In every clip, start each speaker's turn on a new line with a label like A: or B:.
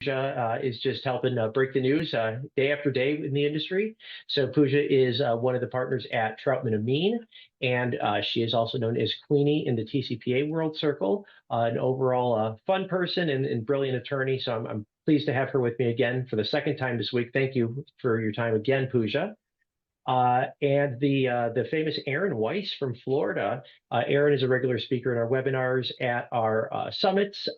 A: Puja is just helping break the news day after day in the industry. So Puja is one of the partners at Troutman Amin, and she is also known as Queenie in the TCPA world circle, an overall fun person and brilliant attorney. So I'm pleased to have her with me again for the second time this week. Thank you for your time again, Puja. And the famous Aaron Weis from Florida. Aaron is a regular speaker in our webinars at our summits.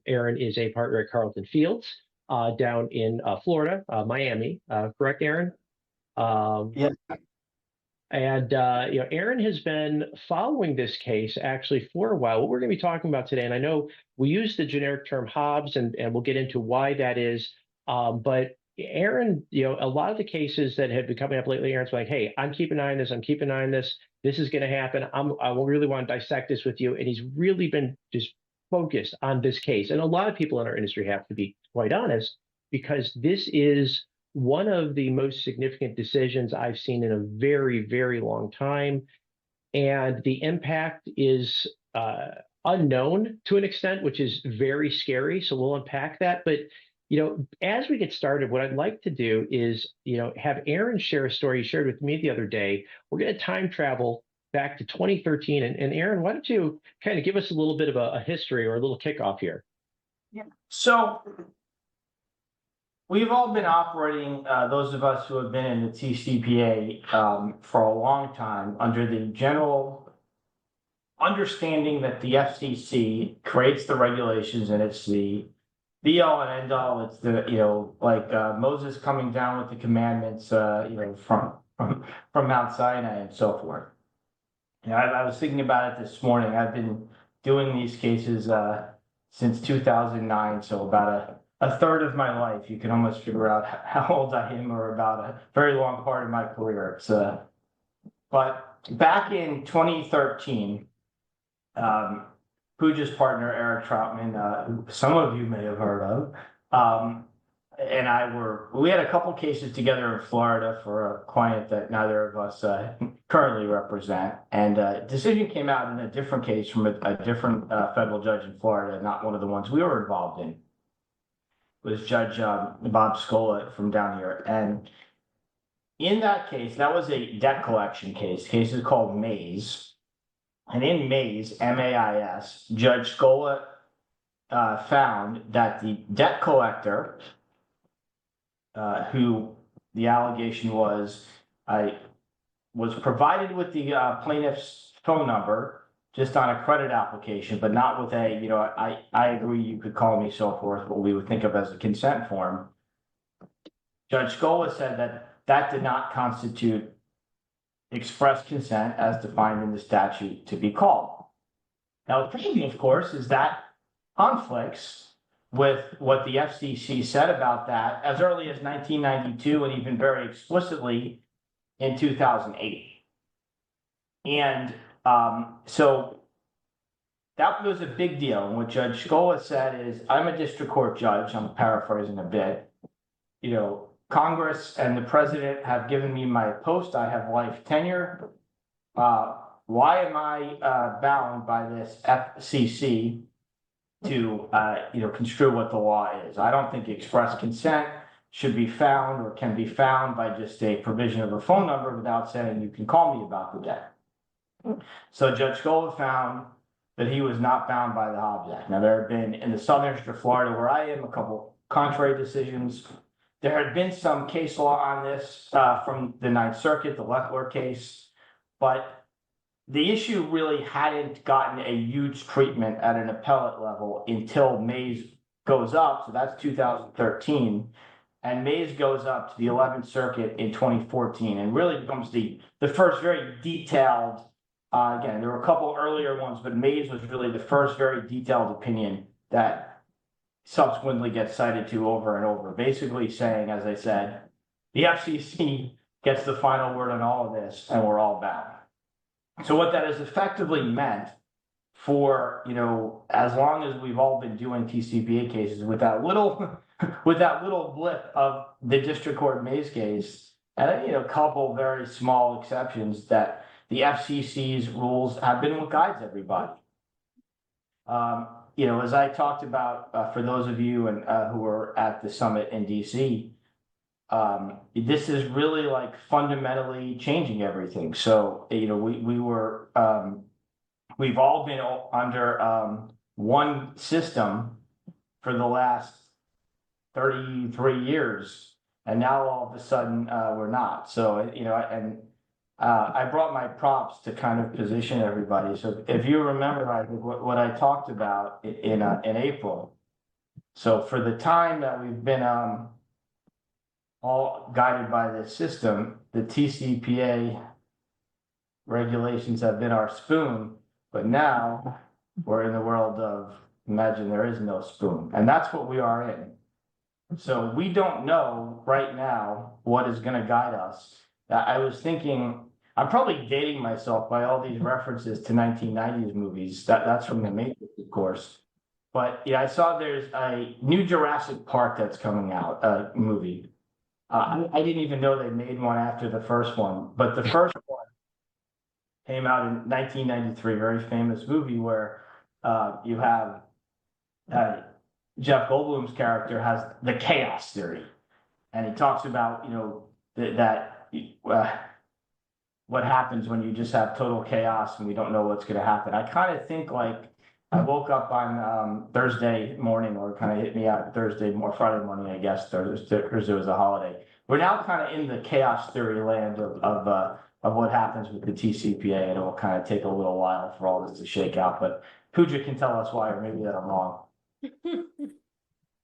A: Aaron is a partner at Carlton Fields down in Florida, Miami. Correct, Aaron?
B: Yeah.
A: And Aaron has been following this case actually for a while. What we're going to be talking about today, and I know we use the generic term Hobbs, and we'll get into why that is. But Aaron, a lot of the cases that have been coming up lately, Aaron's like, hey, I'm keeping an eye on this. I'm keeping an eye on this. This is going to happen. I will really want to dissect this with you. And he's really been just focused on this case. And a lot of people in our industry have to be quite honest, because this is one of the most significant decisions I've seen in a very, very long time. And the impact is unknown to an extent, which is very scary. So we'll unpack that. But as we get started, what I'd like to do is, have Aaron share a story he shared with me the other day. We're going to time travel back to 2013. And Aaron, why don't you kind of give us a little bit of a history or a little kickoff here?
B: Yeah. So we've all been operating, those of us who have been in the TCPA for a long time, under the general understanding that the FCC creates the regulations and it's the be all and end all. It's the, like Moses coming down with the commandments, from Mount Sinai and so forth. I was thinking about it this morning. I've been doing these cases since 2009, so about a third of my life. You can almost figure out how old I am, or about a very long part of my career. But back in 2013, Puja's partner, Eric Troutman, who some of you may have heard of, and we had a couple cases together in Florida for a client that neither of us currently represent. And a decision came out in a different case from a different federal judge in Florida, not one of the ones we were involved in. It was Judge Bob Scola from down here. And in that case, that was a debt collection case. The case is called Mays. And in Mays, M-A-I-S, Judge Scola found that the debt collector, who the allegation was provided with the plaintiff's phone number just on a credit application, but not with I agree, you could call me, so forth, what we would think of as a consent form. Judge Scola said that did not constitute express consent as defined in the statute to be called. Now, the problem, of course, is that conflicts with what the FCC said about that as early as 1992 and even very explicitly in 2008. And so that was a big deal. And what Judge Scola said is, I'm a district court judge, I'm paraphrasing a bit, Congress and the president have given me my post. I have life tenure. Why am I bound by this FCC to, construe what the law is? I don't think express consent should be found or can be found by just a provision of a phone number without saying you can call me about the debt. So Judge Scola found that he was not bound by the Hobbs Act. Now, there have been in the Southern District of Florida, where I am, a couple contrary decisions. There had been some case law on this from the Ninth Circuit, the Loper case, but the issue really hadn't gotten a huge treatment at an appellate level until Mays goes up. So that's 2013. And Mays goes up to the 11th Circuit in 2014 and really becomes the first very detailed, again, there were a couple earlier ones, but Mays was really the first very detailed opinion that subsequently gets cited to over and over, basically saying, as I said, the FCC gets the final word on all of this, and we're all bound. So what that has effectively meant for, as long as we've all been doing TCPA cases, with that little blip of the district court Mays case, and a couple very small exceptions, that the FCC's rules have been what guides everybody. as I talked about, for those of you who were at the summit in DC, this is really like fundamentally changing everything. So, we've all been under one system for the last 33 years, and now all of a sudden we're not. So, I brought my props to kind of position everybody. So if you remember, I think what I talked about in April. So for the time that we've been all guided by this system, the TCPA regulations have been our spoon, but now we're in the world of imagine there is no spoon, and that's what we are in. So we don't know right now what is going to guide us. I was thinking, I'm probably dating myself by all these references to 1990s movies. That's from The Matrix, of course. But yeah, I saw there's a new Jurassic Park that's coming out, a movie. I didn't even know they made one after the first one, but the first one came out in 1993, very famous movie where you have Jeff Goldblum's character has the chaos theory, and he talks about what happens when you just have total chaos and we don't know what's going to happen. I kind of think like I woke up on Thursday morning, or kind of hit me out Friday morning, I guess. Thursday was a holiday. We're now kind of in the chaos theory land of what happens with the TCPA, and it will kind of take a little while for all this to shake out. But Puja can tell us why, or maybe that I'm wrong.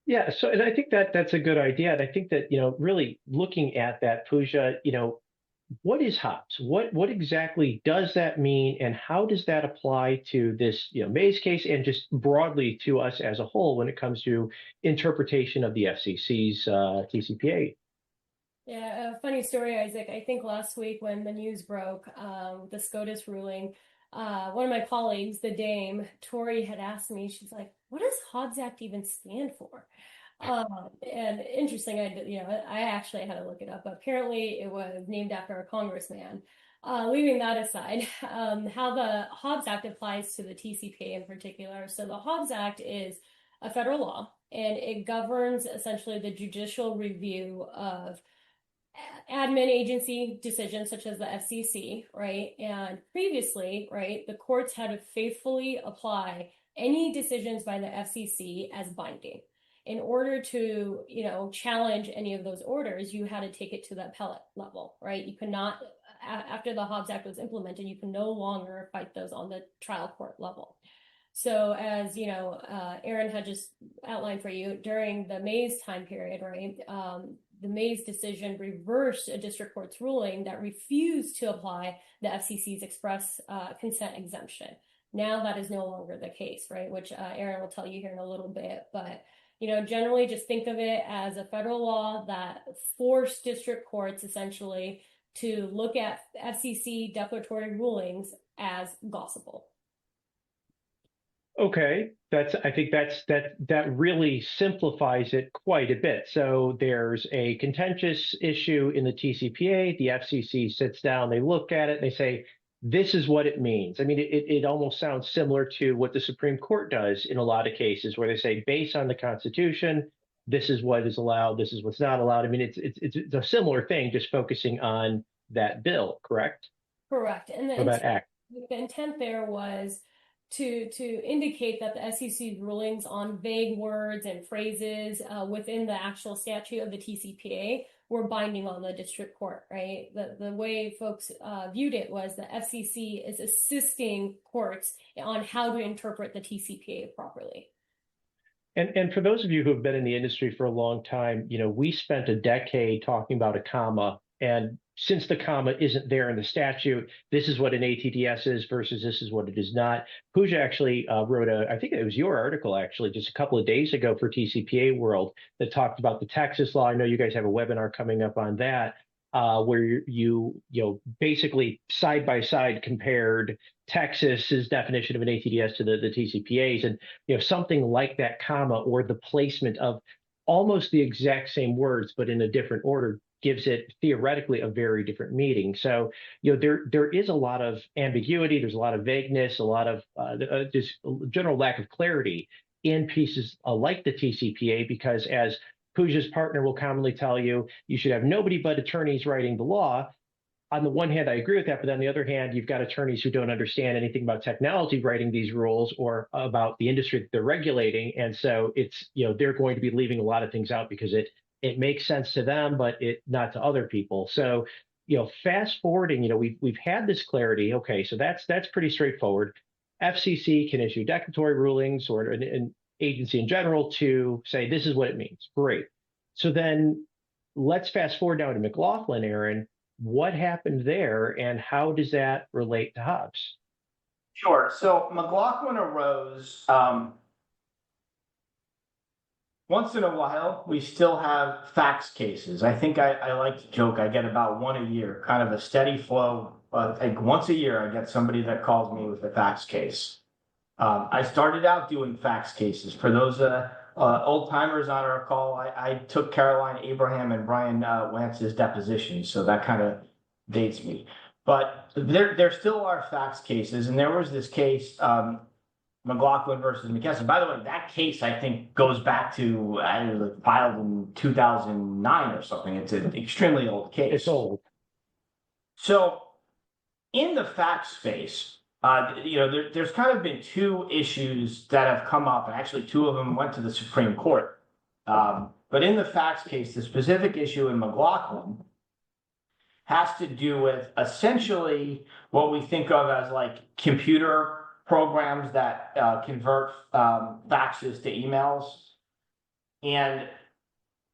A: Yeah, so and I think that's a good idea. And I think that, really looking at that, Puja, what is Hobbs? What exactly does that mean, and how does that apply to this, Mays case, and just broadly to us as a whole when it comes to interpretation of the FCC's TCPA?
C: Yeah, a funny story, Isaac. I think last week when the news broke, the SCOTUS ruling, one of my colleagues, the Dame, Tori, had asked me, she's like, what does Hobbs Act even stand for? And interesting, I actually had to look it up. Apparently, it was named after a congressman. Leaving that aside, how the Hobbs Act applies to the TCPA in particular. So the Hobbs Act is a federal law, and it governs essentially the judicial review of admin agency decisions such as the FCC, right? And previously, right, the courts had to faithfully apply any decisions by the FCC as binding. In order to, challenge any of those orders, you had to take it to the appellate level, right? You could not, after the Hobbs Act was implemented, you can no longer fight those on the trial court level. So as, Aaron had just outlined for you, during the Mays time period, right, the Mays decision reversed a district court's ruling that refused to apply the FCC's express consent exemption. Now that is no longer the case, right, which Aaron will tell you here in a little bit, but generally just think of it as a federal law that forced district courts essentially to look at FCC declaratory rulings as gospel.
A: Okay, I think that really simplifies it quite a bit. So there's a contentious issue in the TCPA. The FCC sits down, they look at it, and they say, this is what it means. I mean, it almost sounds similar to what the Supreme Court does in a lot of cases, where they say, based on the Constitution, this is what is allowed, this is what's not allowed. I mean, it's a similar thing, just focusing on that bill, correct?
C: Correct. And
A: the
C: intent there was to indicate that the FCC's rulings on vague words and phrases within the actual statute of the TCPA were binding on the district court, right? The way folks viewed it was the FCC is assisting courts on how to interpret the TCPA properly.
A: And for those of you who have been in the industry for a long time, we spent a decade talking about a comma, and since the comma isn't there in the statute, this is what an ATDS is versus this is what it is not. Puja actually wrote I think it was your article actually, just a couple of days ago for TCPA World that talked about the Texas law. I know you guys have a webinar coming up on that, where you basically side by side compared Texas's definition of an ATDS to the TCPA's, and something like that comma or the placement of almost the exact same words but in a different order gives it theoretically a very different meaning. So, there is a lot of ambiguity, there's a lot of vagueness, a lot of just general lack of clarity in pieces like the TCPA, because as Puja's partner will commonly tell you, you should have nobody but attorneys writing the law. On the one hand, I agree with that, but on the other hand, you've got attorneys who don't understand anything about technology writing these rules or about the industry that they're regulating. And so it's, they're going to be leaving a lot of things out because it makes sense to them, but not to other people. So, fast forwarding, we've had this clarity. Okay, so that's pretty straightforward. FCC can issue declaratory rulings, or an agency in general, to say this is what it means. Great. So then let's fast forward down to McLaughlin, Aaron. What happened there, and how does that relate to Hobbs?
B: Sure. So McLaughlin arose. Once in a while, we still have fax cases. I think I like to joke, I get about one a year, kind of a steady flow. Like once a year, I get somebody that calls me with a fax case. I started out doing fax cases. For those old timers on our call, I took Caroline Abraham and Brian Lance's depositions, so that kind of dates me. But there still are fax cases, and there was this case, McLaughlin versus McKesson. By the way, that case I think goes back to filed in 2009 or something. It's an extremely old case.
A: It's old.
B: So in the fax space, there's kind of been two issues that have come up, and actually two of them went to the Supreme Court. But in the fax case, the specific issue in McLaughlin has to do with essentially what we think of as like computer programs that convert faxes to emails. And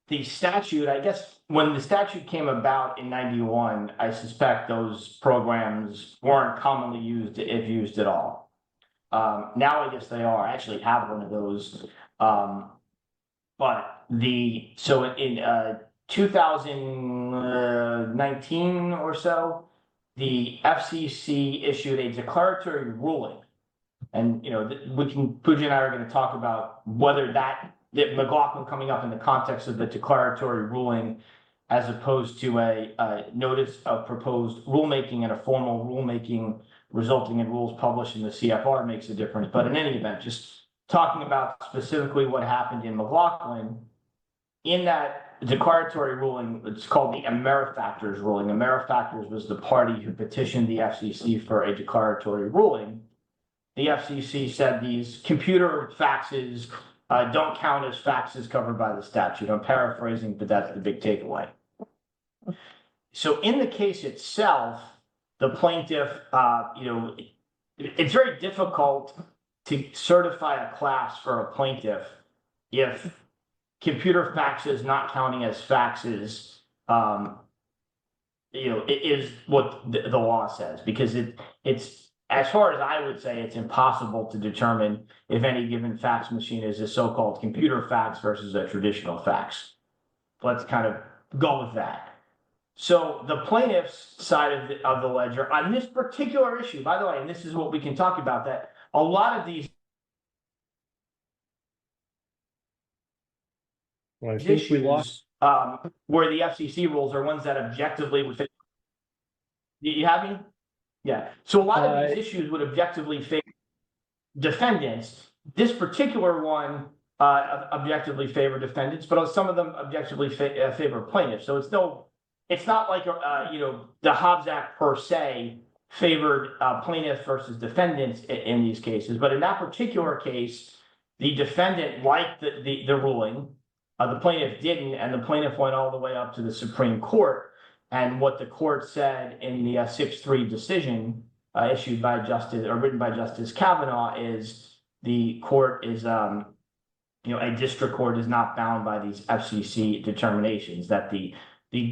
B: the statute, I guess, when the statute came about in 91, I suspect those programs weren't commonly used, if used at all. Now I guess they are. I actually have one of those. But in 2019 or so, the FCC issued a declaratory ruling. And, Puja and I are going to talk about whether that McLaughlin coming up in the context of the declaratory ruling, as opposed to a notice of proposed rulemaking and a formal rulemaking resulting in rules published in the CFR makes a difference. But in any event, just talking about specifically what happened in McLaughlin, in that declaratory ruling, it's called the Amerifactors ruling. Amerifactors was the party who petitioned the FCC for a declaratory ruling. The FCC said these computer faxes don't count as faxes covered by the statute. I'm paraphrasing, but that's the big takeaway. So in the case itself, the plaintiff, it's very difficult to certify a class for a plaintiff if computer faxes not counting as faxes, it is what the law says, because it's, as far as I would say, it's impossible to determine if any given fax machine is a so-called computer fax versus a traditional fax. Let's kind of go with that. So the plaintiff's side of the ledger on this particular issue, by the way, and this is what we can talk about, that a lot of these issues where the FCC rules are ones that objectively would fit. Do you have me? Yeah. So a lot of these issues would objectively favor defendants. This particular one objectively favor defendants, but some of them objectively favor plaintiffs. So it's not like the Hobbs Act per se favored plaintiffs versus defendants in these cases. But in that particular case, the defendant liked the ruling, the plaintiff didn't, and the plaintiff went all the way up to the Supreme Court. And what the court said in the 6-3 decision issued by written by Justice Kavanaugh is the court is, a district court is not bound by these FCC determinations, that the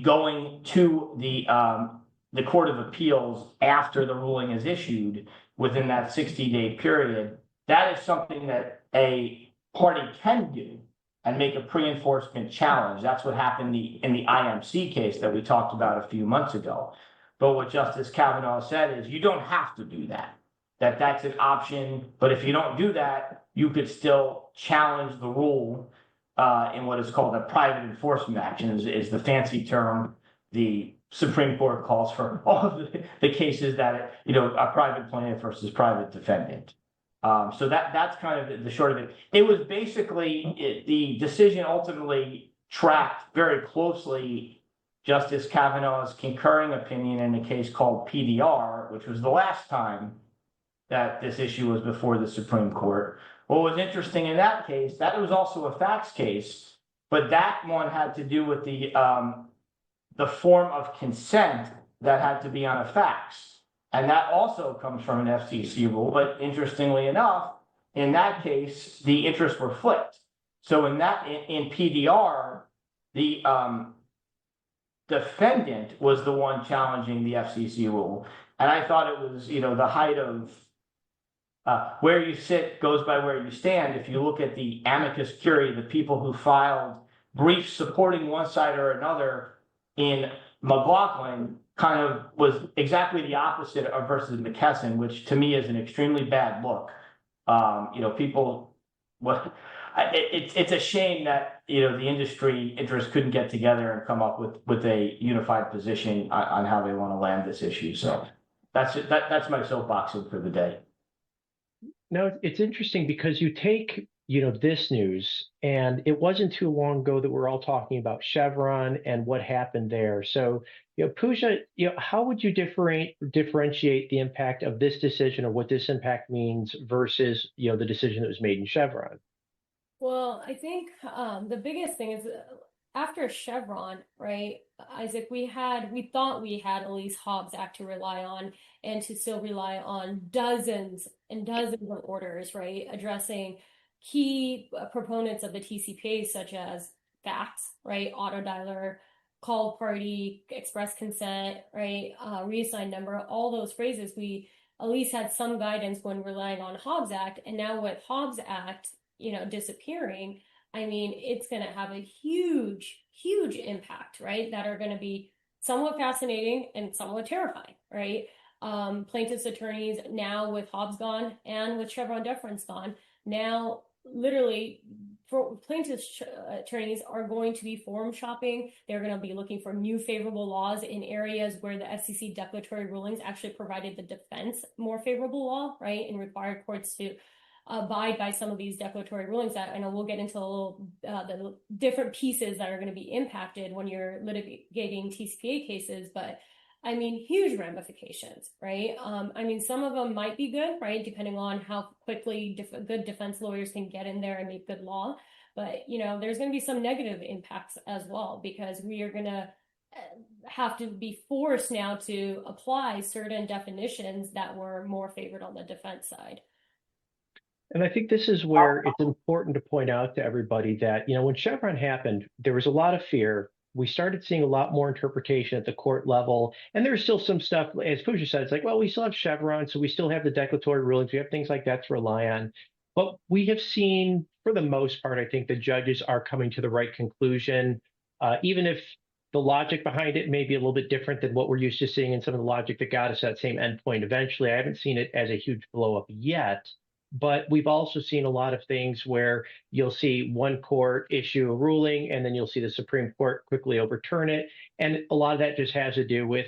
B: going to the Court of Appeals after the ruling is issued within that 60-day period, that is something that a party can do and make a pre-enforcement challenge. That's what happened in the IMC case that we talked about a few months ago. But what Justice Kavanaugh said is you don't have to do that. That's an option. But if you don't do that, you could still challenge the rule in what is called a private enforcement action, is the fancy term the Supreme Court calls for all of the cases that, a private plaintiff versus private defendant. So that's kind of the short of it. It was basically the decision ultimately tracked very closely Justice Kavanaugh's concurring opinion in a case called PDR, which was the last time that this issue was before the Supreme Court. What was interesting in that case, that it was also a fax case, but that one had to do with the form of consent that had to be on a fax. And that also comes from an FCC rule. But interestingly enough, in that case, the interests were flipped. So in PDR, the defendant was the one challenging the FCC rule. And I thought it was, the height of where you sit goes by where you stand. If you look at the amicus curiae, the people who filed briefs supporting one side or another in McLaughlin, kind of was exactly the opposite of versus McKesson, which to me is an extremely bad look. It's a shame that the industry interests couldn't get together and come up with a unified position on how they want to land this issue. So that's my soapboxing for the day.
A: No, it's interesting because you take, this news, and it wasn't too long ago that we're all talking about Chevron and what happened there. So, Puja, how would you differentiate the impact of this decision or what this impact means versus, the decision that was made in Chevron?
C: Well, I think the biggest thing is after Chevron, right, Isaac, we thought we had at least Hobbs Act to rely on and to still rely on dozens and dozens of orders, right, addressing key proponents of the TCPA, such as fax, right, auto dialer, call party, express consent, right, reassigned number, all those phrases, we at least had some guidance when relying on Hobbs Act. And now with Hobbs Act, disappearing, I mean, it's going to have a huge, huge impact, right? That are going to be somewhat fascinating and somewhat terrifying, right? Plaintiffs' attorneys now with Hobbs gone and with Chevron deference gone, now literally for plaintiffs' attorneys are going to be forum shopping. They're going to be looking for new favorable laws in areas where the FCC declaratory rulings actually provided the defense more favorable law, right? And required courts to abide by some of these declaratory rulings that I know we'll get into a little the different pieces that are going to be impacted when you're litigating TCPA cases, but I mean, huge ramifications, right? I mean, some of them might be good, right? Depending on how quickly good defense lawyers can get in there and make good law. But, there's going to be some negative impacts as well, because we are going to have to be forced now to apply certain definitions that were more favored on the defense side.
A: And I think this is where it's important to point out to everybody that, when Chevron happened, there was a lot of fear. We started seeing a lot more interpretation at the court level. And there's still some stuff, as Puja said, it's like, well, we still have Chevron, so we still have the declaratory rulings. We have things like that to rely on. But we have seen, for the most part, I think the judges are coming to the right conclusion, even if the logic behind it may be a little bit different than what we're used to seeing in some of the logic that got us that same endpoint eventually. I haven't seen it as a huge blow up yet. But we've also seen a lot of things where you'll see one court issue a ruling and then you'll see the Supreme Court quickly overturn it. And a lot of that just has to do with,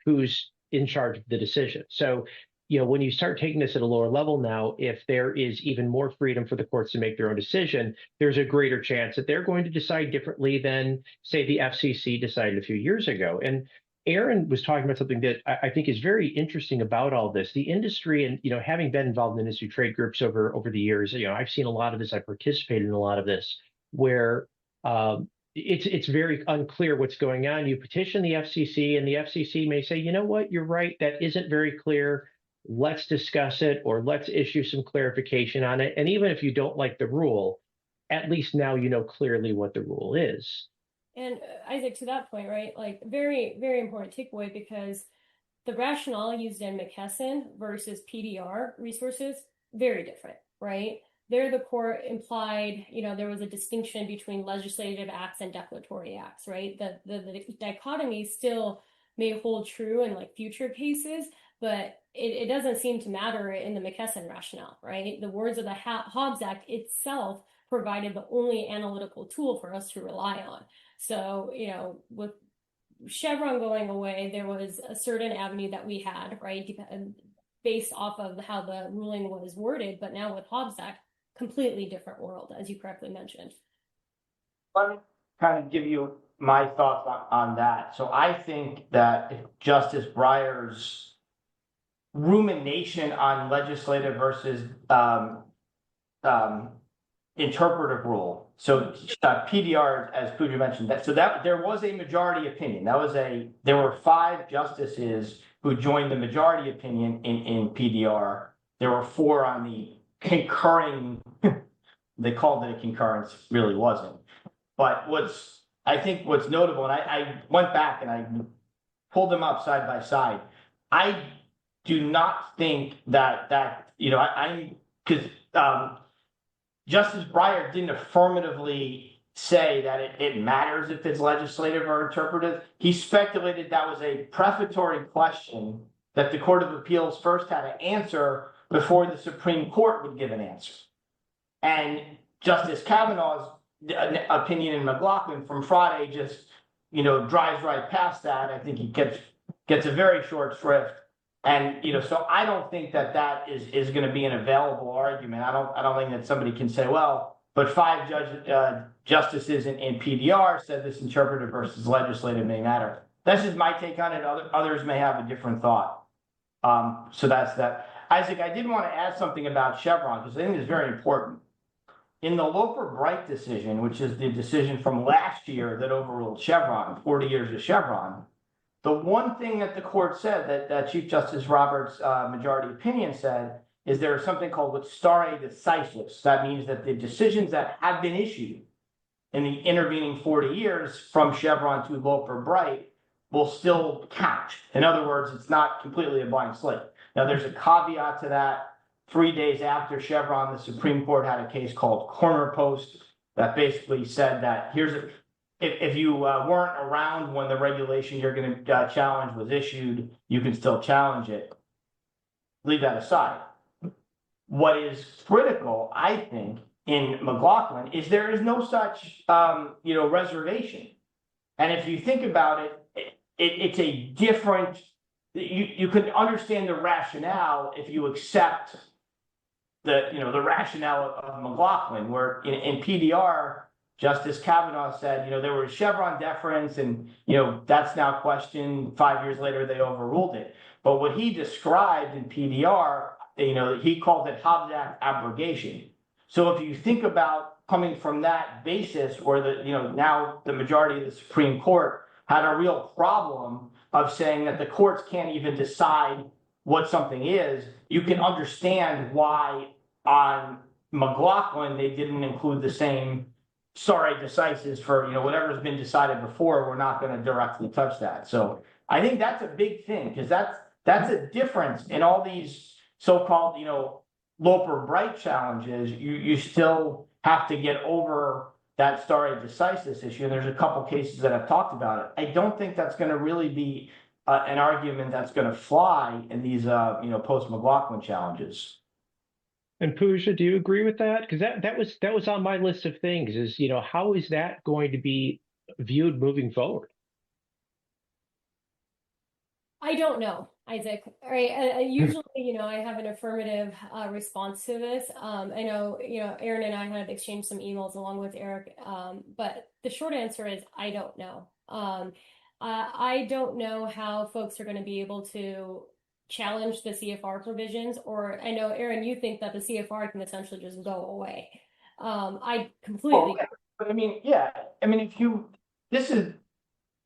A: who's in charge of the decision. So, when you start taking this at a lower level now, if there is even more freedom for the courts to make their own decision, there's a greater chance that they're going to decide differently than, say, the FCC decided a few years ago. And Aaron was talking about something that I think is very interesting about all this. The industry and, having been involved in industry trade groups over the years, I've seen a lot of this. I participated in a lot of this where it's very unclear what's going on. You petition the FCC and the FCC may say, you know what, you're right. That isn't very clear. Let's discuss it or let's issue some clarification on it. And even if you don't like the rule, at least now you know clearly what the rule is.
C: And Isaac, to that point, right, like very, very important takeaway, because the rationale used in McKesson versus PDR resources, very different, right? There, the court implied, there was a distinction between legislative acts and declaratory acts, right? The dichotomy still may hold true in like future cases, but it doesn't seem to matter in the McKesson rationale, right? The words of the Hobbs Act itself provided the only analytical tool for us to rely on. So, with Chevron going away, there was a certain avenue that we had, right? based off of how the ruling was worded, but now with Hobbs Act, completely different world, as you correctly mentioned.
B: Let me kind of give you my thoughts on that. So I think that Justice Breyer's rumination on legislative versus interpretive rule. So PDR, as Puja mentioned, that there was a majority opinion. There were 5 justices who joined the majority opinion in PDR. There were 4 on the concurring. They called it a concurrence, really wasn't. But I think what's notable, and I went back and I pulled them up side by side. I do not think that because Justice Breyer didn't affirmatively say that it matters if it's legislative or interpretive. He speculated that was a prefatory question that the Court of Appeals first had to answer before the Supreme Court would give an answer. And Justice Kavanaugh's opinion in McLaughlin from Friday just, drives right past that. I think he gets a very short shrift. And, so I don't think that is going to be an available argument. I don't think that somebody can say, well, but 5 justices in PDR said this interpretive versus legislative may matter. That's just my take on it. Others may have a different thought. So that's that. Isaac, I did want to add something about Chevron because I think it's very important. In the Loper Bright decision, which is the decision from last year that overruled Chevron, 40 years of Chevron, the one thing that the court said that Chief Justice Roberts' majority opinion said is there is something called what stare decisis. That means that the decisions that have been issued in the intervening 40 years from Chevron to Loper Bright will still count. In other words, it's not completely a blank slate. Now, there's a caveat to that. 3 days after Chevron, the Supreme Court had a case called Corner Post that basically said that if you weren't around when the regulation you're going to challenge was issued, you can still challenge it. Leave that aside. What is critical, I think, in McLaughlin is there is no such reservation. And if you think about it, it's a different. You could understand the rationale if you accept the rationale of McLaughlin, where in PDR, Justice Kavanaugh said, there was Chevron deference, and that's now questioned. 5 years later, they overruled it. But what he described in PDR, he called it Hobbs Act abrogation. So if you think about coming from that basis, where now the majority of the Supreme Court had a real problem of saying that the courts can't even decide what something is, you can understand why on McLaughlin they didn't include the same stare decisis for whatever's been decided before. We're not going to directly touch that. So I think that's a big thing, because that's a difference in all these so-called Loper Bright challenges. You still have to get over that stare decisis issue, and there's a couple cases that have talked about it. I don't think that's going to really be an argument that's going to fly in these post-McLaughlin challenges.
A: And Puja, do you agree with that? Because that was on my list of things. Is how is that going to be viewed moving forward?
C: I don't know, Isaac. All right. Usually, I have an affirmative response to this. I know, Aaron and I had exchanged some emails along with Eric, but the short answer is I don't know. I don't know how folks are going to be able to challenge the CFR provisions, or I know, Aaron, you think that the CFR can essentially just go away. I completely.
B: But this is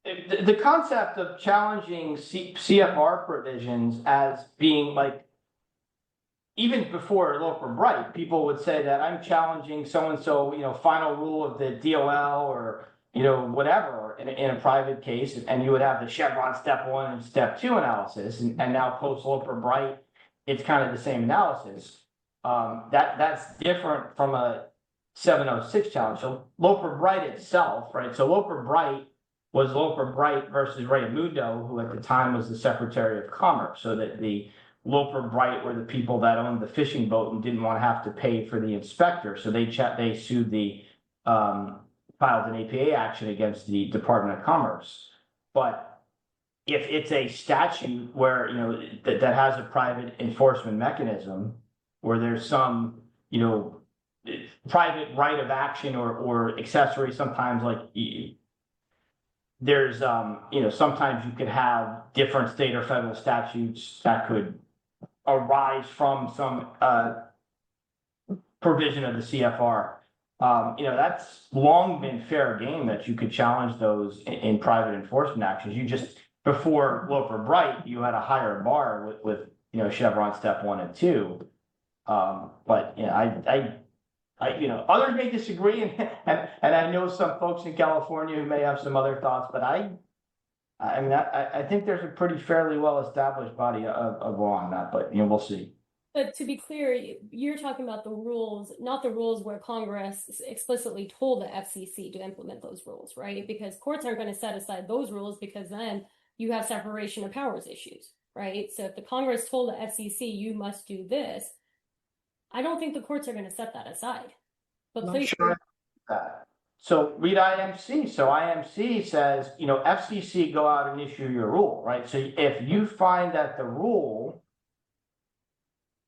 B: the concept of challenging CFR provisions as being like, even before Loper Bright, people would say that I'm challenging so-and-so, final rule of the DOL or, whatever in a private case. And you would have the Chevron step 1 and step 2 analysis. And now post Loper Bright, it's kind of the same analysis. That's different from a 706 challenge. So Loper Bright itself, right? So Loper Bright was Loper Bright versus Raimundo, who at the time was the Secretary of Commerce. So that the Loper Bright were the people that owned the fishing boat and didn't want to have to pay for the inspector. So they sued filed an APA action against the Department of Commerce. But if it's a statute where, that has a private enforcement mechanism, where there's some, private right of action or accessory, sometimes like there's, sometimes you could have different state or federal statutes that could arise from some provision of the CFR. That's long been fair game that you could challenge those in private enforcement actions. You just, before Loper Bright, you had a higher bar with Chevron step 1 and 2. But others may disagree, and I know some folks in California who may have some other thoughts, but I think there's a pretty fairly well established body of law on that, but we'll see.
C: But to be clear, you're talking about the rules, not the rules where Congress explicitly told the FCC to implement those rules, right? Because courts aren't going to set aside those rules, because then you have separation of powers issues, right? So if the Congress told the FCC, you must do this, I don't think the courts are going to set that aside. But
B: I'm
C: please.
B: sure that. So read IMC. So IMC says, FCC, go out and issue your rule, right? So if you find that the rule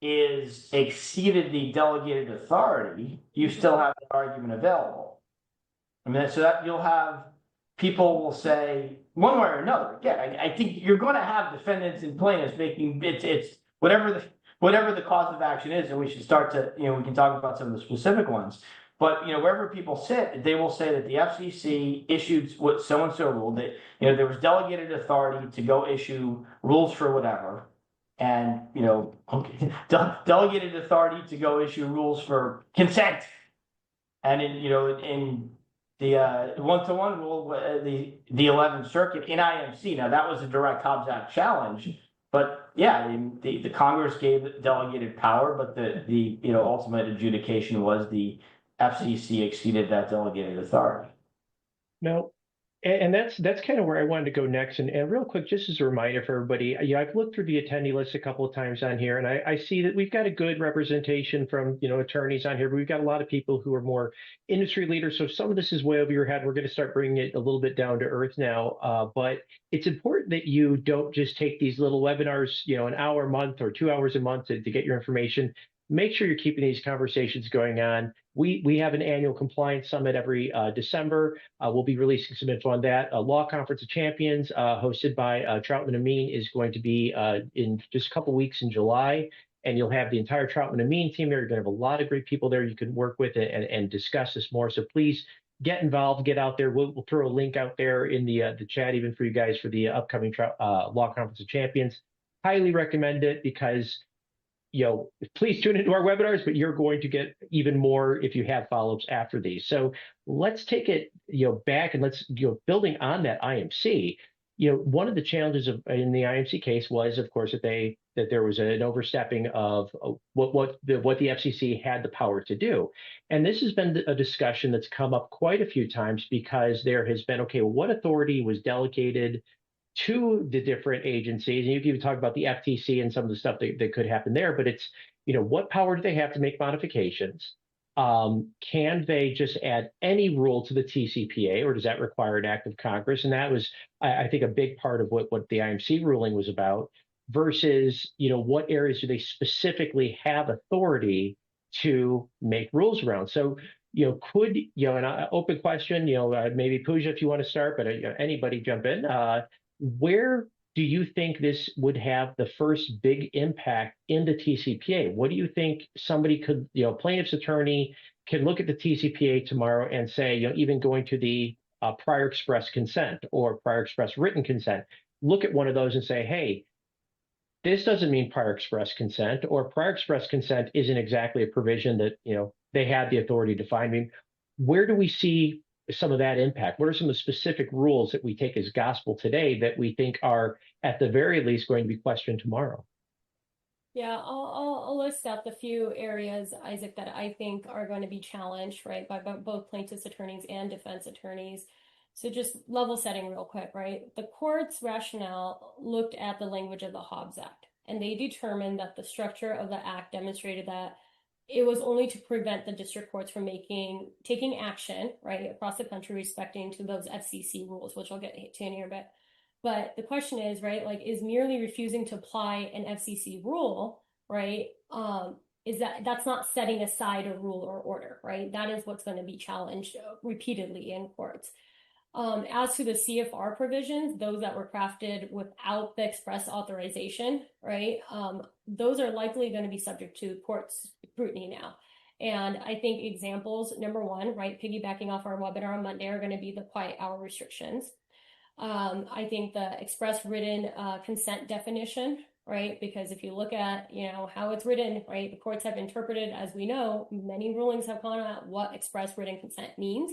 B: is exceeded the delegated authority, you still have the argument available. So that you'll have people will say one way or another. Again, I think you're going to have defendants and plaintiffs making it's whatever the cause of action is, and we should start to, we can talk about some of the specific ones. But wherever people sit, they will say that the FCC issued what so-and-so ruled, that there was delegated authority to go issue rules for whatever, and delegated authority to go issue rules for consent, and in the one-to-one rule, the 11th Circuit in IMC. Now that was a direct Hobbs Act challenge. But yeah, the Congress gave delegated power, but the ultimate adjudication was the FCC exceeded that delegated authority.
A: No, and that's kind of where I wanted to go next. And real quick, just as a reminder for everybody, I've looked through the attendee list a couple of times on here, and I see that we've got a good representation from attorneys on here, but we've got a lot of people who are more industry leaders. So if some of this is way over your head, we're going to start bringing it a little bit down to earth now. But it's important that you don't just take these little webinars, an hour a month or 2 hours a month to get your information. Make sure you're keeping these conversations going on. We have an annual compliance summit every December. We'll be releasing some info on that. A Law Conference of Champions hosted by Troutman Amin is going to be in just a couple weeks in July. And you'll have the entire Troutman Amin team there. You're going to have a lot of great people there you can work with and discuss this more. So please get involved, get out there. We'll throw a link out there in the chat even for you guys for the upcoming Law Conference of Champions. Highly recommend it because please tune into our webinars, but you're going to get even more if you have follow-ups after these. So let's take it, back and let's, building on that IMC, one of the challenges in the IMC case was, of course, that there was an overstepping of what the FCC had the power to do. And this has been a discussion that's come up quite a few times because there has been, what authority was delegated to the different agencies, and you can even talk about the FTC and some of the stuff that could happen there, but it's, what power do they have to make modifications? Can they just add any rule to the TCPA, or does that require an act of Congress? And that was, I think, a big part of what the IMC ruling was about, versus, what areas do they specifically have authority to make rules around? So, could, an open question, maybe Puja, if you want to start, but anybody jump in. Where do you think this would have the first big impact in the TCPA? What do you think somebody could, plaintiff's attorney can look at the TCPA tomorrow and say, even going to the prior express consent or prior express written consent, look at one of those and say, hey, this doesn't mean prior express consent, or prior express consent isn't exactly a provision that, they have the authority to find. I mean, where do we see some of that impact? What are some of the specific rules that we take as gospel today that we think are at the very least going to be questioned tomorrow?
C: Yeah, I'll list out the few areas, Isaac, that I think are going to be challenged, right, by both plaintiffs' attorneys and defense attorneys. So just level setting real quick, right? The court's rationale looked at the language of the Hobbs Act, and they determined that the structure of the act demonstrated that it was only to prevent the district courts from taking action, right, across the country respecting to those FCC rules, which I'll get to in here a bit. But the question is, right, like, is merely refusing to apply an FCC rule, right, is that's not setting aside a rule or order, right? That is what's going to be challenged repeatedly in courts. As to the CFR provisions, those that were crafted without the express authorization, right, those are likely going to be subject to court scrutiny now. And I think examples, number one, right, piggybacking off our webinar on Monday, are going to be the quiet hour restrictions. I think the express written consent definition, right? Because if you look at, how it's written, right, the courts have interpreted, as we know, many rulings have gone out what express written consent means.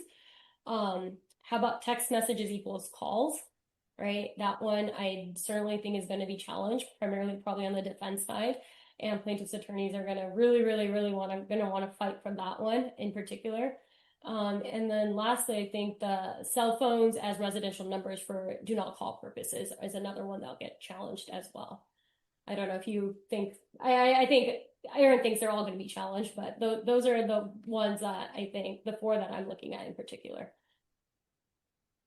C: How about text messages equals calls, right? That one I certainly think is going to be challenged, primarily probably on the defense side. And plaintiffs' attorneys are going to really want to fight for that one in particular. And then lastly, I think the cell phones as residential numbers for do not call purposes is another one that'll get challenged as well. I don't know if you think, I think Aaron thinks they're all going to be challenged, but those are the ones that I think, the four that I'm looking at in particular.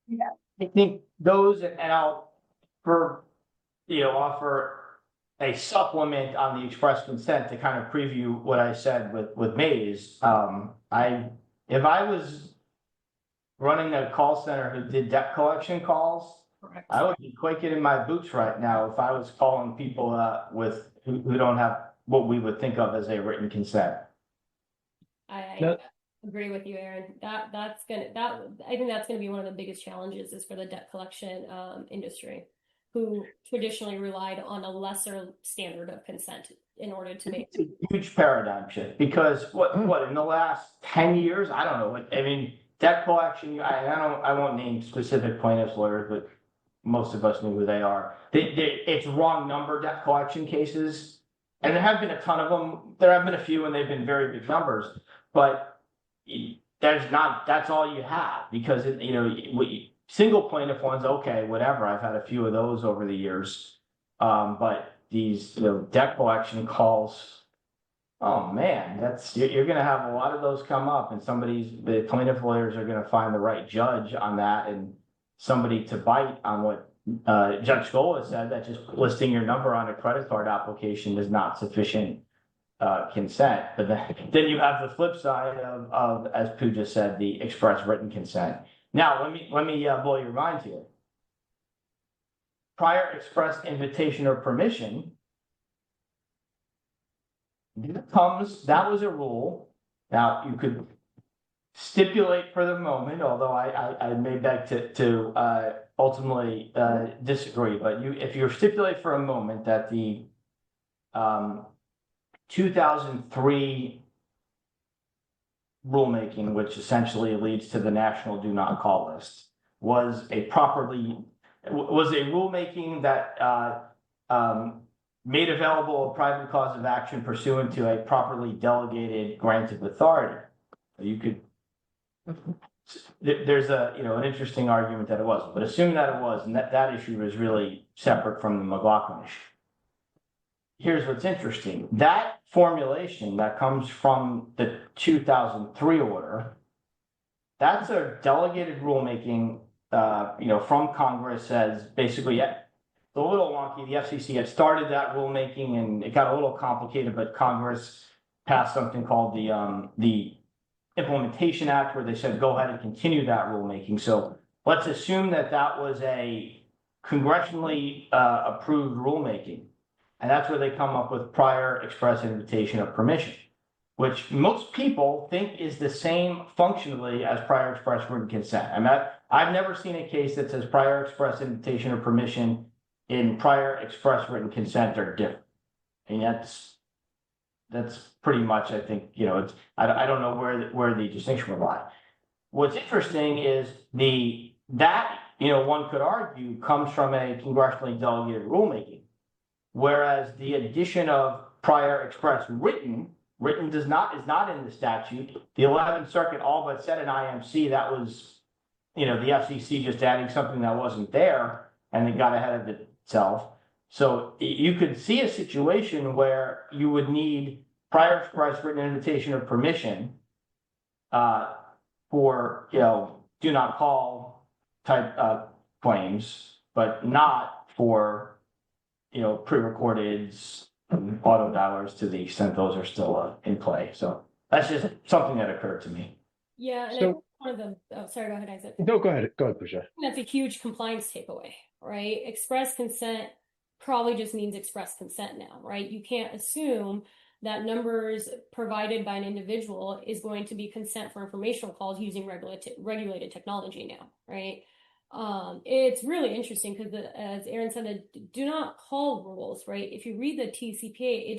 B: Yeah, I think those, and I'll offer a supplement on the express consent to kind of preview what I said with Mays. If I was running a call center who did debt collection calls,
C: Correct.
B: I would be quaking in my boots right now if I was calling people who don't have what we would think of as a written consent.
C: I agree with you, Aaron. I think that's gonna be one of the biggest challenges is for the debt collection industry, who traditionally relied on a lesser standard of consent in order to make.
B: It's a huge paradigm shift because what in the last 10 years, I don't know. I mean, debt collection. I won't name specific plaintiffs' lawyers, but most of us know who they are. It's wrong number debt collection cases, and there have been a ton of them. There have been a few, and they've been very big numbers. But that's all you have because single plaintiff ones, okay, whatever. I've had a few of those over the years, but these debt collection calls, oh man, you're going to have a lot of those come up, and the plaintiff lawyers are going to find the right judge on that, and somebody to bite on what Judge Scola said, that just listing your number on a credit card application is not sufficient consent. But then you have the flip side of, as Puja said, the express written consent. Now, let me blow your mind here. Prior express invitation or permission, that was a rule. Now, you could stipulate for the moment, although I may beg to ultimately disagree, but if you stipulate for a moment that the 2003 rulemaking, which essentially leads to the national do not call list, was a rulemaking that made available a private cause of action pursuant to a properly delegated grant of authority. You could, there's an interesting argument that it wasn't, but assume that it was, and that issue was really separate from the McLaughlin issue. Here's what's interesting. That formulation that comes from the 2003 order, that's a delegated rulemaking, from Congress, says basically, it's a little wonky. The FCC had started that rulemaking and it got a little complicated, but Congress passed something called the Implementation Act, where they said, go ahead and continue that rulemaking. So let's assume that was a congressionally approved rulemaking. And that's where they come up with prior express invitation of permission, which most people think is the same functionally as prior express written consent. I mean, I've never seen a case that says prior express invitation of permission in prior express written consent are different. And that's pretty much, I think, I don't know where the distinction would lie. What's interesting is one could argue comes from a congressionally delegated rulemaking. Whereas the addition of prior express written is not in the statute. The 11th Circuit all but said in IMC that was, the FCC just adding something that wasn't there, and it got ahead of itself. So you could see a situation where you would need prior express written invitation of permission for do not call type claims. but not for, pre-recordeds and auto dialers to the extent those are still in play. So that's just something that occurred to me.
C: Yeah, and I
A: So
C: think one of the, oh, sorry, go ahead, Isaac.
A: no, go ahead, Puja.
C: That's a huge compliance takeaway, right? Express consent probably just means express consent now, right? You can't assume that numbers provided by an individual is going to be consent for informational calls using regulated technology now, right? It's really interesting because, as Aaron said, the do not call rules, right? If you read the TCPA,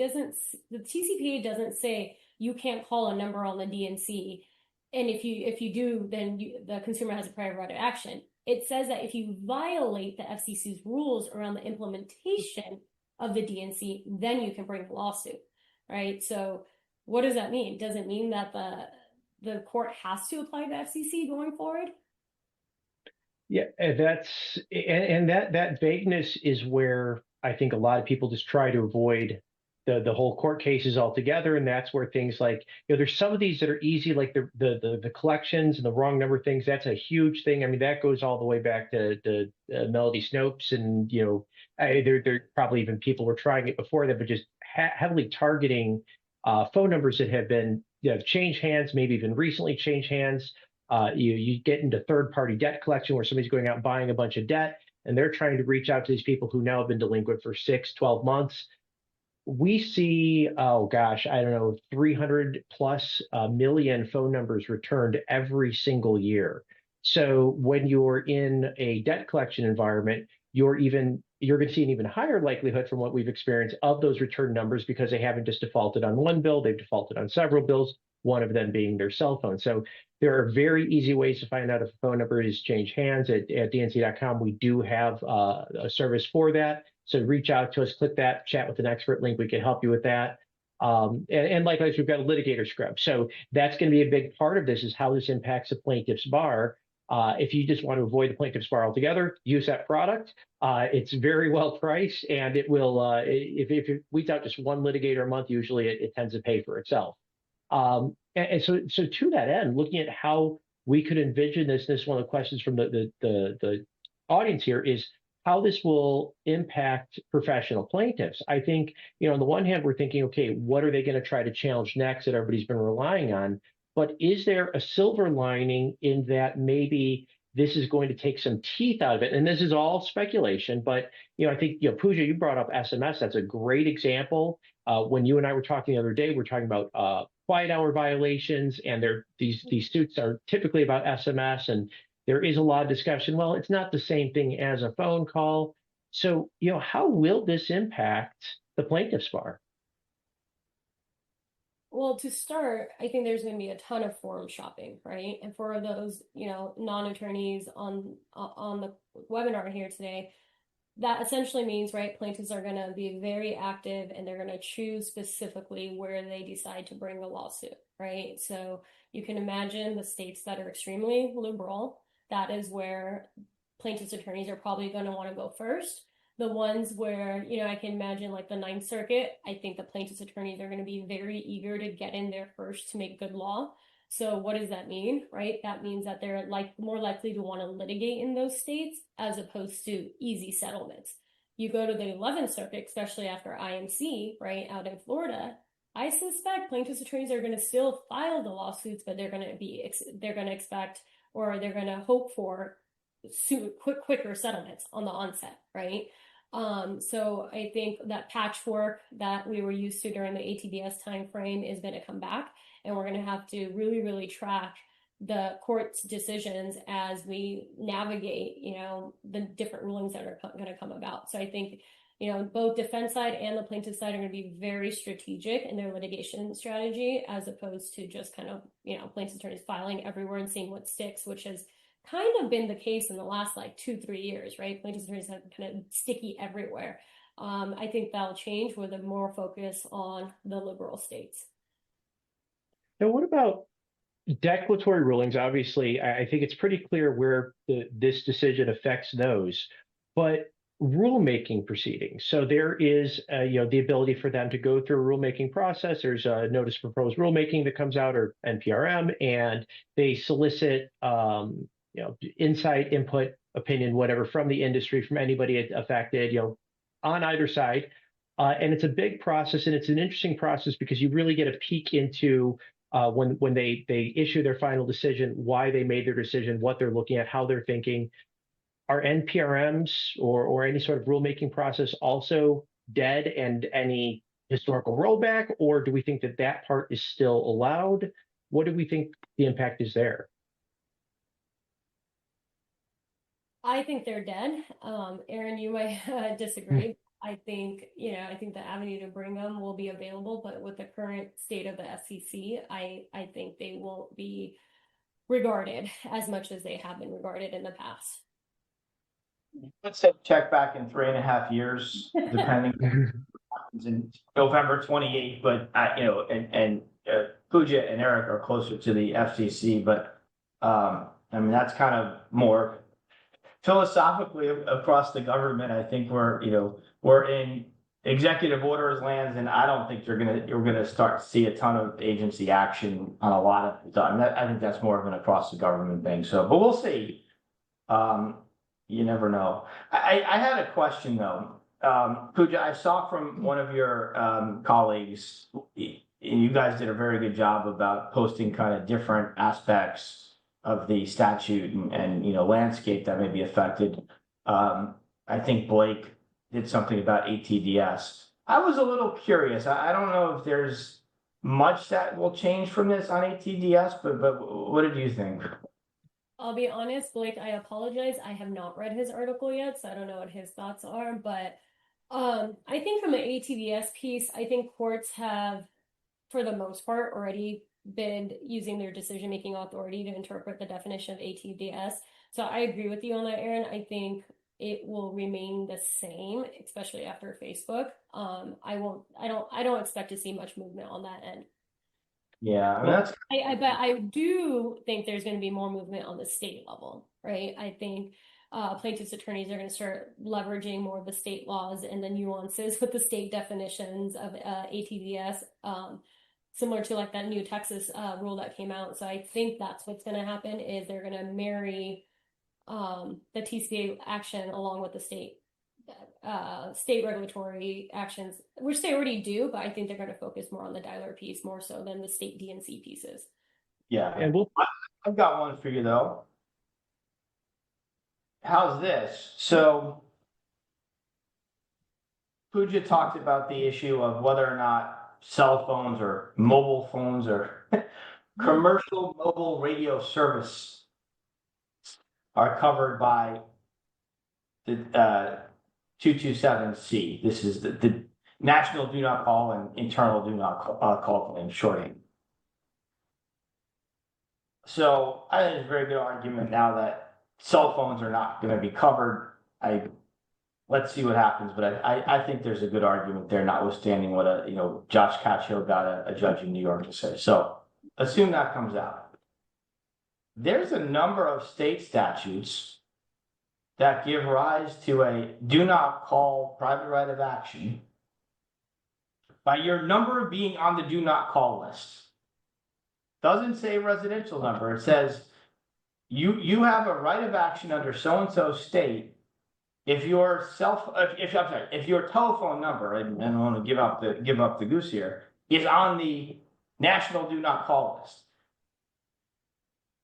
C: the TCPA doesn't say you can't call a number on the DNC, and if you do, then the consumer has a prior right of action. It says that if you violate the FCC's rules around the implementation of the DNC, then you can bring a lawsuit, right? So what does that mean? Does it mean that the court has to apply the FCC going forward?
A: Yeah, that vagueness is where I think a lot of people just try to avoid the whole court cases altogether, and that's where things like, there's some of these that are easy, like the collections and the wrong number things. That's a huge thing. I mean, that goes all the way back to Melody Snopes, and there probably even people were trying it before that, but just heavily targeting phone numbers that have been changed hands, maybe even recently changed hands. You get into third-party debt collection where somebody's going out and buying a bunch of debt, and they're trying to reach out to these people who now have been delinquent for 6, 12 months. We see, oh gosh, I don't know, 300 plus million phone numbers returned every single year. So when you're in a debt collection environment, you're going to see an even higher likelihood from what we've experienced of those return numbers, because they haven't just defaulted on one bill, they've defaulted on several bills, one of them being their cell phone. So there are very easy ways to find out if a phone number has changed hands. At dnc.com, we do have a service for that. So reach out to us, click that chat with an expert link. We can help you with that. And likewise, we've got a litigator scrub. So that's going to be a big part of this, is how this impacts the plaintiff's bar. If you just want to avoid the plaintiff's bar altogether, use that product. It's very well priced, and it will, if it weeds out just one litigator a month, usually it tends to pay for itself. And so to that end, looking at how we could envision this is one of the questions from the audience here, is how this will impact professional plaintiffs. I think, on the one hand, we're thinking, okay, what are they going to try to challenge next that everybody's been relying on? But is there a silver lining in that maybe this is going to take some teeth out of it? And this is all speculation, but I think, Puja, you brought up SMS. That's a great example. When you and I were talking the other day, we're talking about quiet hour violations, and these suits are typically about SMS, and there is a lot of discussion. Well, it's not the same thing as a phone call. So, how will this impact the plaintiff's bar?
C: Well, to start, I think there's going to be a ton of forum shopping, right? And for those, non-attorneys on the webinar here today, that essentially means, right, plaintiffs are going to be very active, and they're going to choose specifically where they decide to bring a lawsuit, right? So you can imagine the states that are extremely liberal, that is where plaintiffs' attorneys are probably going to want to go first. The ones where, I can imagine like the Ninth Circuit, I think the plaintiffs' attorneys are going to be very eager to get in there first to make good law. So what does that mean, right? That means that they're more likely to want to litigate in those states as opposed to easy settlements. You go to the 11th Circuit, especially after IMC, right, out in Florida, I suspect plaintiffs' attorneys are going to still file the lawsuits, but they're going to expect, or they're going to hope for quicker settlements on the onset, right? So I think that patchwork that we were used to during the ATBS timeframe is going to come back, and we're going to have to really, really track the court's decisions as we navigate, the different rulings that are going to come about. So I think, both defense side and the plaintiff side are going to be very strategic in their litigation strategy, as opposed to just kind of, plaintiff attorneys filing everywhere and seeing what sticks, which has kind of been the case in the last 2-3 years, right? Plaintiffs' attorneys have kind of sticky everywhere. I think that'll change with a more focus on the liberal states.
A: Now, what about declaratory rulings? Obviously, I think it's pretty clear where this decision affects those, but rulemaking proceedings. So there is, the ability for them to go through a rulemaking process. There's a notice of proposed rulemaking that comes out, or NPRM, and they solicit, insight, input opinion, whatever, from the industry, from anybody affected, on either side. And it's a big process, and it's an interesting process because you really get a peek into when they issue their final decision, why they made their decision, what they're looking at, how they're thinking. Are NPRMs or any sort of rulemaking process also dead and any historical rollback, or do we think that that part is still allowed? What do we think the impact is there?
C: I think they're dead. Aaron, you might disagree. I think, I think the avenue to bring them will be available, but with the current state of the FCC, I think they won't be regarded as much as they have been regarded in the past.
B: Let's say check back in 3.5 years, depending in November 28th, but Puja and Eric are closer to the FCC, but I mean, that's kind of more philosophically across the government. I think we're in executive orders lands, and I don't think you're gonna start to see a ton of agency action on a lot of stuff. I think that's more of an across the government thing. So, but we'll see. You never know. I had a question though. Puja, I saw from one of your colleagues, you guys did a very good job about posting kind of different aspects of the statute and landscape that may be affected. I think Blake did something about ATDS. I was a little curious. I don't know if there's much that will change from this on ATDS, but what did you think?
C: I'll be honest, Blake, I apologize. I have not read his article yet, so I don't know what his thoughts are. But I think from an ATDS piece, I think courts have, for the most part, already been using their decision-making authority to interpret the definition of ATDS. So I agree with you on that, Aaron. I think it will remain the same, especially after Facebook. I don't expect to see much movement on that end.
B: Yeah, I mean,
C: but I do think there's going to be more movement on the state level, right? I think plaintiffs' attorneys are going to start leveraging more of the state laws and the nuances with the state definitions of ATDS, similar to like that new Texas rule that came out. So I think that's what's going to happen is they're going to marry the TCPA action along with the state regulatory actions, which they already do, but I think they're going to focus more on the dialer piece more so than the state DNC pieces.
B: Yeah, and I've got one for you though. How's this? So Puja talked about the issue of whether or not cell phones or mobile phones or commercial mobile radio service are covered by the 227C. This is the National Do Not Call and Internal Do Not Call in shorthand. So I think it's a very good argument now that cell phones are not going to be covered. Let's see what happens, but I think there's a good argument there, notwithstanding what Josh Catchill got a judge in New York to say. So assume that comes out. There's a number of state statutes that give rise to a do not call private right of action by your number being on the do not call list. Doesn't say residential number. It says you have a right of action under so-and-so state if your telephone number, and I don't want to give up the goose here, is on the national do not call list.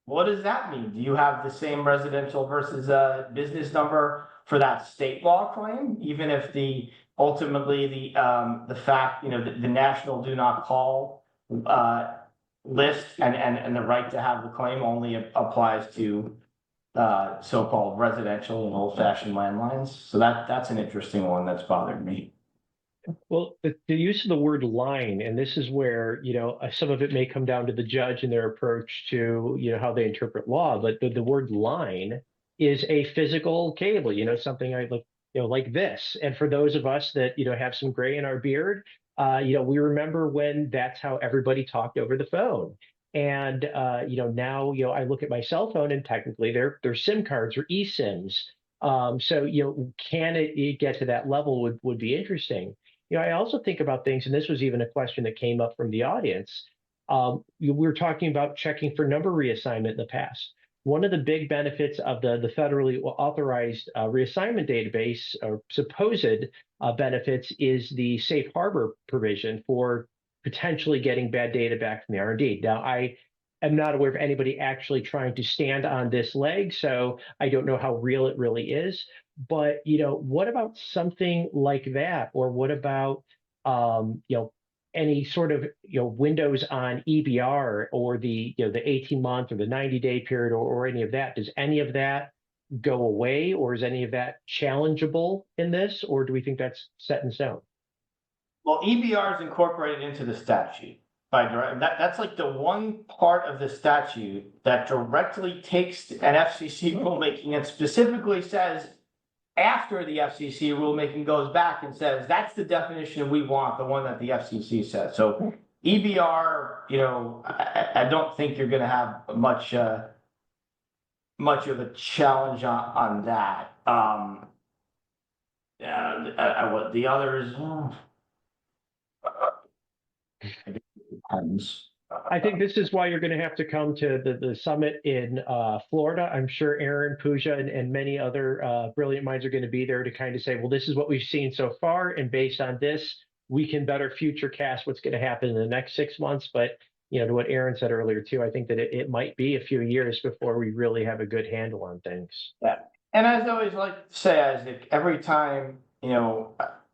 B: What does that mean? Do you have the same residential versus business number for that state law claim, even if ultimately the fact the national do not call list and the right to have the claim only applies to so-called residential and old-fashioned landlines? So that's an interesting one that's bothered me.
A: Well, the use of the word line, and this is where, some of it may come down to the judge and their approach to, how they interpret law, but the word line is a physical cable, something I look, like this. And for those of us that, have some gray in our beard, we remember when that's how everybody talked over the phone. And, now, I look at my cell phone and technically they're SIM cards or eSIMs. So, can it get to that level would be interesting. I also think about things, and this was even a question that came up from the audience. We were talking about checking for number reassignment in the past. one of the big benefits of the federally authorized reassignment database, or supposed benefits, is the safe harbor provision for potentially getting bad data back from the R&D. Now, I am not aware of anybody actually trying to stand on this leg, so I don't know how real it really is. But, what about something like that? Or what about, any sort of, windows on EBR, or the 18-month or the 90-day period, or any of that? Does any of that go away, or is any of that challengeable in this, or do we think that's set in stone?
B: Well, EBR is incorporated into the statute by direct. That's like the one part of the statute that directly takes an FCC rulemaking and specifically says, after the FCC rulemaking goes back and says, that's the definition we want, the one that the FCC says. So EBR, I don't think you're going to have much of a challenge on that. What the others? It depends.
A: I think this is why you're going to have to come to the summit in Florida. I'm sure Aaron, Puja, and many other brilliant minds are going to be there to kind of say, well, this is what we've seen so far, and based on this, we can better future cast what's going to happen in the next 6 months. But to what Aaron said earlier too, I think that it might be a few years before we really have a good handle on things.
B: Yeah, and as I always like to say, Isaac, every time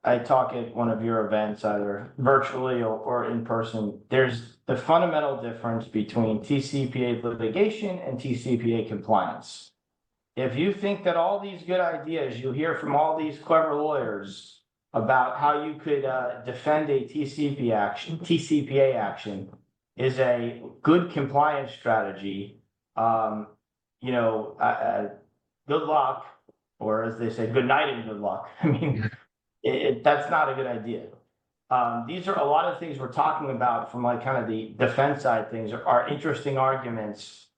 B: I talk at one of your events, either virtually or in person, there's the fundamental difference between TCPA litigation and TCPA compliance. If you think that all these good ideas you hear from all these clever lawyers about how you could defend a TCPA action is a good compliance strategy, good luck, or as they say, good night and good luck. I mean, that's not a good idea. These are a lot of things we're talking about from like kind of the defense side. Things are interesting arguments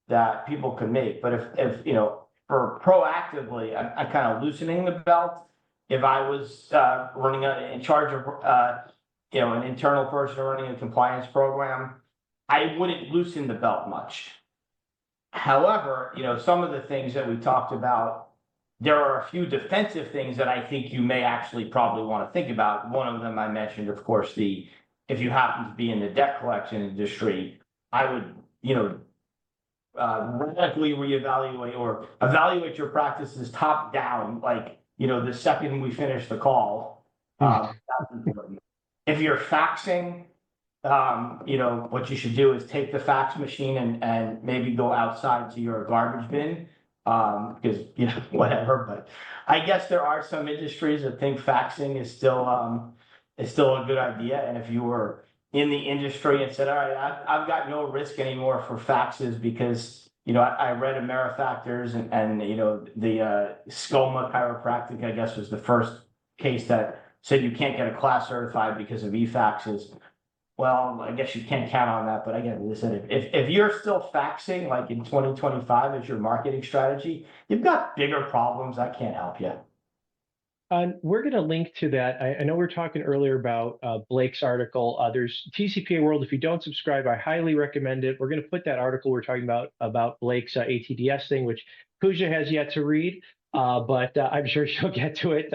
B: that people could make. But if for proactively, I'm kind of loosening the belt. If I was running in charge of an internal person running a compliance program, I wouldn't loosen the belt much. However, some of the things that we talked about, there are a few defensive things that I think you may actually probably want to think about. One of them I mentioned, of course, if you happen to be in the debt collection industry, I would, radically reevaluate or evaluate your practices top down, like, the second we finish the call. That's important. If you're faxing, what you should do is take the fax machine and maybe go outside to your garbage bin. Because whatever, but I guess there are some industries that think faxing is still a good idea. And if you were in the industry and said, all right, I've got no risk anymore for faxes because I read Amerifactors and the SCOMA chiropractic, I guess, was the first case that said you can't get a class certified because of e-faxes. Well, I guess you can't count on that, but again, listen, if you're still faxing like in 2025 as your marketing strategy, you've got bigger problems. I can't help you.
A: We're going to link to that. I know we were talking earlier about Blake's article. There's TCPA World. If you don't subscribe, I highly recommend it. We're going to put that article we're talking about Blake's ATDS thing, which Puja has yet to read. But I'm sure she'll get to it.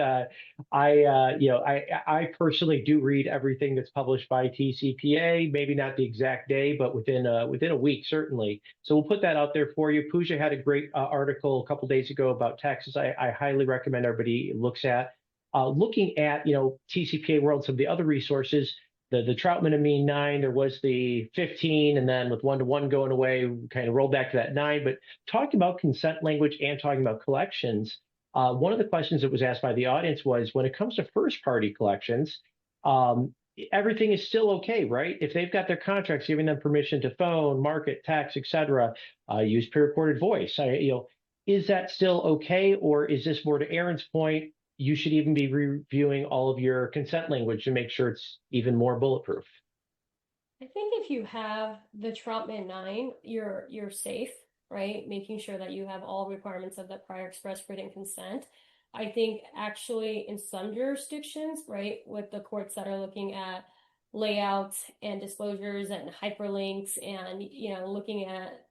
A: I personally do read everything that's published by TCPA, maybe not the exact day, but within a week, certainly. So we'll put that out there for you. Puja had a great article a couple days ago about Texas. I highly recommend everybody looks at. Looking at, TCPA World, some of the other resources, the Troutman Amin 9, there was the 15, and then with 1-to-1 going away, we kind of rolled back to that 9. But talking about consent language and talking about collections, one of the questions that was asked by the audience was, when it comes to first-party collections, everything is still okay, right? If they've got their contracts giving them permission to phone, market, text, etc., use pre-recorded voice, is that still okay, or is this more to Aaron's point? You should even be reviewing all of your consent language to make sure it's even more bulletproof.
C: I think if you have the Troutman 9, you're safe, right? Making sure that you have all requirements of the prior express written consent. I think actually in some jurisdictions, right, with the courts that are looking at layouts and disclosures and hyperlinks and, looking at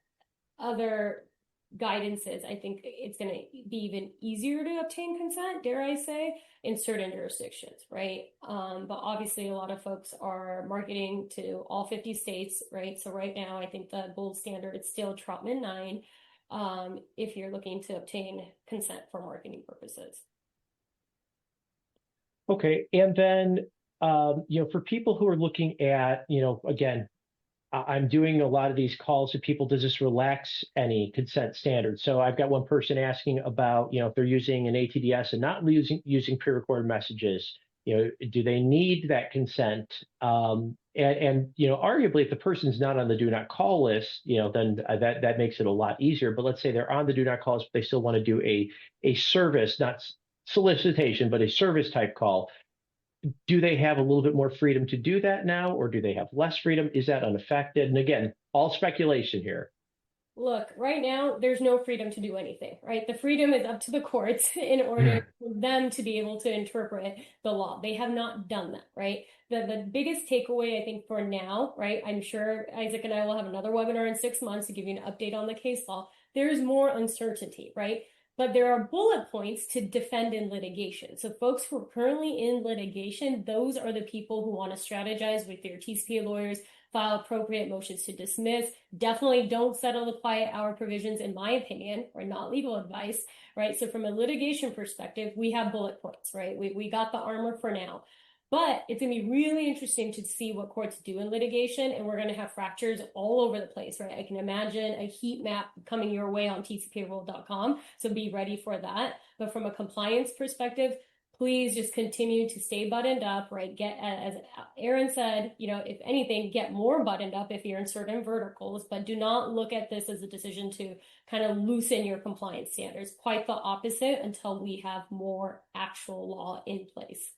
C: other guidances, I think it's going to be even easier to obtain consent, dare I say, in certain jurisdictions, right? But obviously a lot of folks are marketing to all 50 states, right? So right now, I think the gold standard is still Trotman 9 if you're looking to obtain consent for marketing purposes.
A: Okay, and then, for people who are looking at, again, I'm doing a lot of these calls to people. Does this relax any consent standards? So I've got one person asking about, if they're using an ATDS and not using pre-recorded messages, do they need that consent? And arguably, if the person's not on the do not call list, then that makes it a lot easier. But let's say they're on the do not call list, but they still want to do a service, not solicitation, but a service type call. Do they have a little bit more freedom to do that now, or do they have less freedom? Is that unaffected? And again, all speculation here.
C: Look, right now, there's no freedom to do anything, right? The freedom is up to the courts in order for them to be able to interpret the law. They have not done that, right? The biggest takeaway, I think, for now, right? I'm sure Isaac and I will have another webinar in 6 months to give you an update on the case law. There's more uncertainty, right? But there are bullet points to defend in litigation. So folks who are currently in litigation, those are the people who want to strategize with their TCPA lawyers, file appropriate motions to dismiss. Definitely don't settle the quiet hour provisions, in my opinion, or not legal advice, right? So from a litigation perspective, we have bullet points, right? We got the armor for now. But it's going to be really interesting to see what courts do in litigation, and we're going to have fractures all over the place, right? I can imagine a heat map coming your way on tcparule.com, so be ready for that. But from a compliance perspective, please just continue to stay buttoned up, right? Get, as Aaron said, if anything, get more buttoned up if you're in certain verticals, but do not look at this as a decision to kind of loosen your compliance standards. Quite the opposite until we have more actual law in place.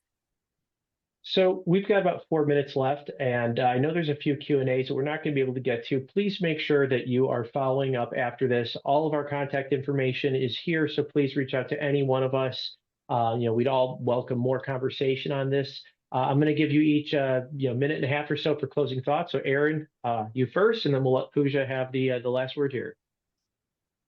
A: So we've got about 4 minutes left, and I know there's a few Q&As that we're not going to be able to get to. Please make sure that you are following up after this. All of our contact information is here, so please reach out to any one of us. We'd all welcome more conversation on this. I'm going to give you each minute and a half or so for closing thoughts. So Aaron, you first, and then we'll let Puja have the last word here.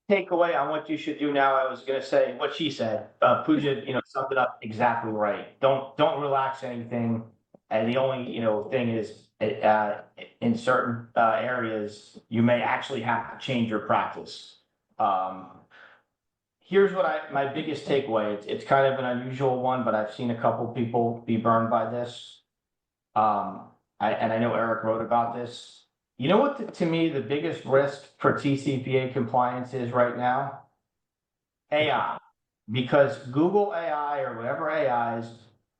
B: Takeaway on what you should do now, I was going to say what she said. Puja, summed it up exactly right. Don't relax anything. And the only, thing is, in certain areas, you may actually have to change your practice. Here's what my biggest takeaway. It's kind of an unusual one, but I've seen a couple people be burned by this. And I know Eric wrote about this. You know what, to me, the biggest risk for TCPA compliance is right now? AI. Because Google AI or whatever AIs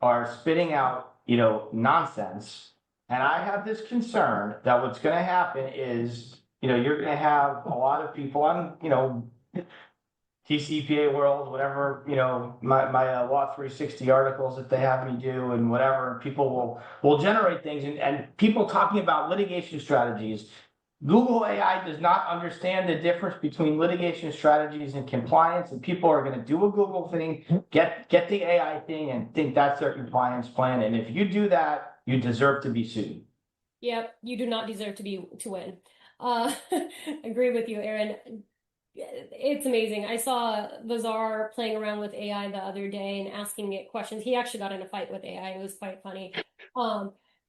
B: are spitting out, nonsense. And I have this concern that what's going to happen is, you're going to have a lot of people on, TCPA world, whatever, my Law 360 articles that they have me do and whatever, people will generate things and people talking about litigation strategies. Google AI does not understand the difference between litigation strategies and compliance, and people are going to do a Google thing, get the AI thing and think that's their compliance plan. And if you do that, you deserve to be sued.
C: Yep, you do not deserve to win. Agree with you, Aaron. It's amazing. I saw the czar playing around with AI the other day and asking it questions. He actually got in a fight with AI. It was quite funny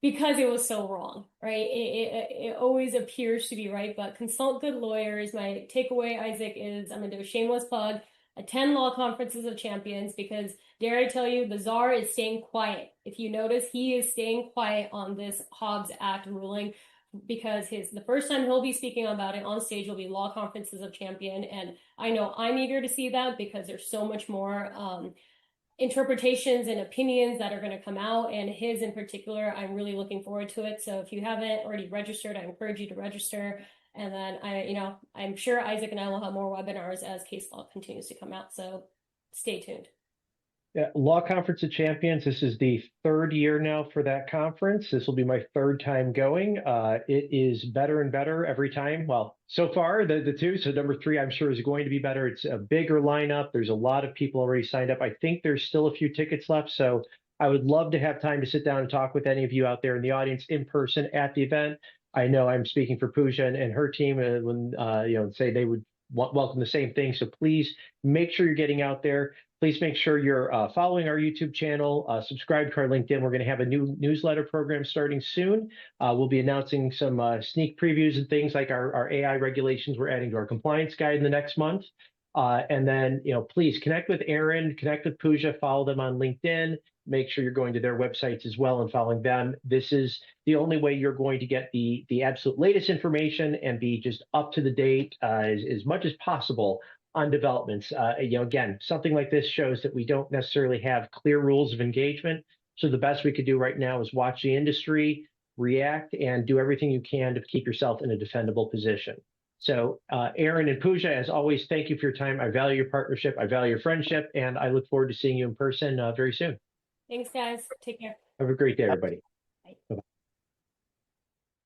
C: because it was so wrong, right? It always appears to be right, but consult good lawyers. My takeaway, Isaac, is I'm going to do a shameless plug. Attend law conferences of champions because, dare I tell you, the czar is staying quiet. If you notice, he is staying quiet on this Hobbs Act ruling, because the first time he'll be speaking about it on stage will be law conferences of champion. And I know I'm eager to see that because there's so much more interpretations and opinions that are going to come out, and his in particular, I'm really looking forward to it. So if you haven't already registered, I encourage you to register. And then I'm sure Isaac and I will have more webinars as case law continues to come out. So stay tuned.
A: Yeah, Law Conference of Champions. This is the 3rd year now for that conference. This will be my 3rd time going. It is better and better every time. Well, so far, the 2. So number 3, I'm sure, is going to be better. It's a bigger lineup. There's a lot of people already signed up. I think there's still a few tickets left. So I would love to have time to sit down and talk with any of you out there in the audience in person at the event. I know I'm speaking for Puja and her team when say they would welcome the same thing. So please make sure you're getting out there. Please make sure you're following our YouTube channel, subscribe to our LinkedIn. We're going to have a new newsletter program starting soon. We'll be announcing some sneak previews and things like our AI regulations we're adding to our compliance guide in the next month. And then, please connect with Aaron, connect with Puja, follow them on LinkedIn. Make sure you're going to their websites as well and following them. This is the only way you're going to get the absolute latest information and be just up to the date as much as possible on developments. Again, something like this shows that we don't necessarily have clear rules of engagement. So the best we could do right now is watch the industry, react, and do everything you can to keep yourself in a defendable position. So Aaron and Puja, as always, thank you for your time. I value your partnership. I value your friendship, and I look forward to seeing you in person very soon.
C: Thanks, guys. Take care.
A: Have a great day, everybody.
C: Bye.
A: Bye-bye.